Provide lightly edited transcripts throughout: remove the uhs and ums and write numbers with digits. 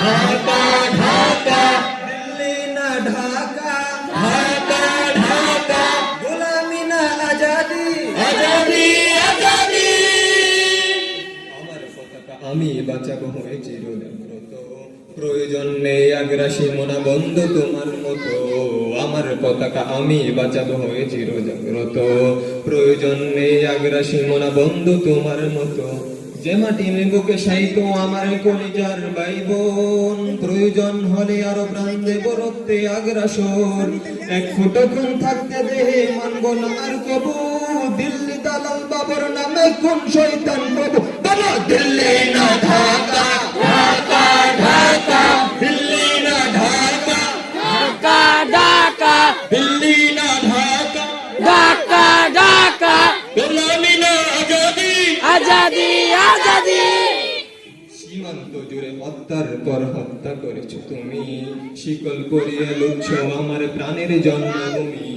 ঢাকা ঢাকা দিল্লি না ঢাকা ঢাকা ঢাকা গোলামি না আজাদি আজাদি আজাদি আমার পতাকা আমি বাঁচাবো হয়ে চিরজাগ্রত প্রয়োজন নেই আগ্রাসী মনা বন্ধু তোমার মতো আমার পতাকা আমি বাঁচাবো হয়ে চিরজাগ্রত প্রয়োজন নেই আগ্রাসী মনা বন্ধু তোমার মতো যে মাটির বুকে সাইত আমার কলিজার ভাই বোন প্রয়োজন হলে আরো প্রাণ দেব রক্তে আগ্রাসন এক ফুটো খুন থাকতে দেহে মানব না আর কবু দিল্লি দালাল বাবর নামে কোন শয়তান বাবু বলো দিল্লি না ঢাকা ঢাকা ঢাকা দিল্লি না ঢাকা ঢাকা ঢাকা দিল্লি না ঢাকা ঢাকা ঢাকা গোলামি না আজাদি আজাদি আজাদি সীমান্ত জুড়ে হত্যার পর হত্যা করেছো তুমি শিকল পরিয়ে লুচ্ছ আমার প্রাণের জন্মভূমি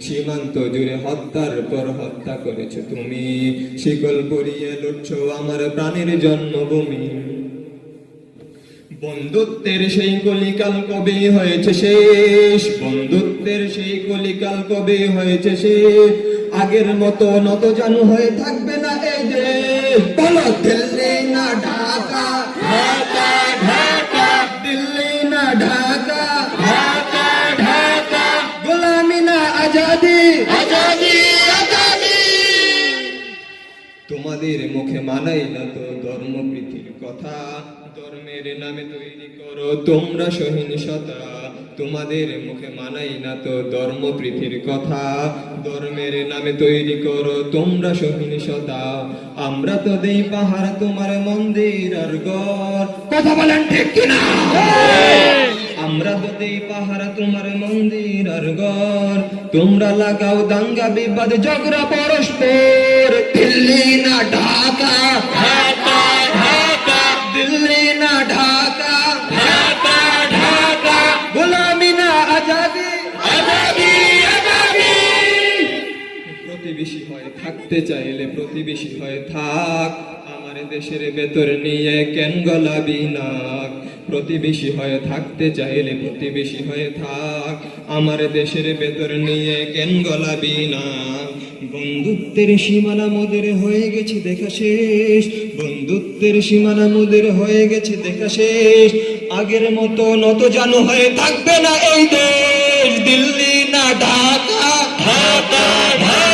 সীমান্ত জুড়ে হত্যার পর হত্যা করেছো তুমি শিকল পরিয়ে লুচ্ছ আমার প্রাণের জন্মভূমি বন্ধুত্বের সেই কলিকাল কবে হয়েছে শেষ বন্ধুত্বের সেই কলিকাল কবে হয়েছে শেষ আগের মতো নত জানু হয়ে থাকবে না এই দেশ বলো দিল্লি না ঢাকা ঢাকা ঢাকা দিল্লি না ঢাকা ঢাকা ঢাকা গোলামি না আজাদি আজাদি আজাদি তোমাদের মুখে মানাই না তো ধর্মপ্রীতির কথা ধর্মের নামে তৈরি করো তোমরা সহিংসতা তোমাদের মুখে মানাই না তো ধর্মপ্রীতির কথা ধর্মের নামে তৈরি করো তোমরা সহিংসতা আমরা তো দেই পাহাড় তোমার মন্দির আর ঘর কথা বলেন ঠিক কিনা আমরা তো দেই পাহাড় তোমার মন্দির আর ঘর তোমরা লাগাও দাঙ্গা বিবাদ ঝগড়া পরস্পর দিল্লি না ঢাকা ঢাকা ঢাকা দিল্লি না ঢাকা ঢাকা ঢাকা গোলামি না আজাদি আজাদি আজাদি প্রতিবেশী হয়ে থাকতে চাইলে প্রতিবেশী হয়ে থাক আমার দেশের ভেতর নিয়ে কেন গলাবি নাক প্রতিবেশী হয়ে থাকতে চাইলে প্রতিবেশী হয়ে থাক আমার দেশের ভেতর নিয়ে কেন গলাবি না বন্ধুত্বের সীমানা মোদের হয়ে গেছে দেখা শেষ বন্ধুত্বের সীমানা মোদের হয়ে গেছে দেখা শেষ আগের মতো নত জানু হয়ে থাকবে না এই দেশ দিল্লি না ঢাকা ঢাকা ঢাকা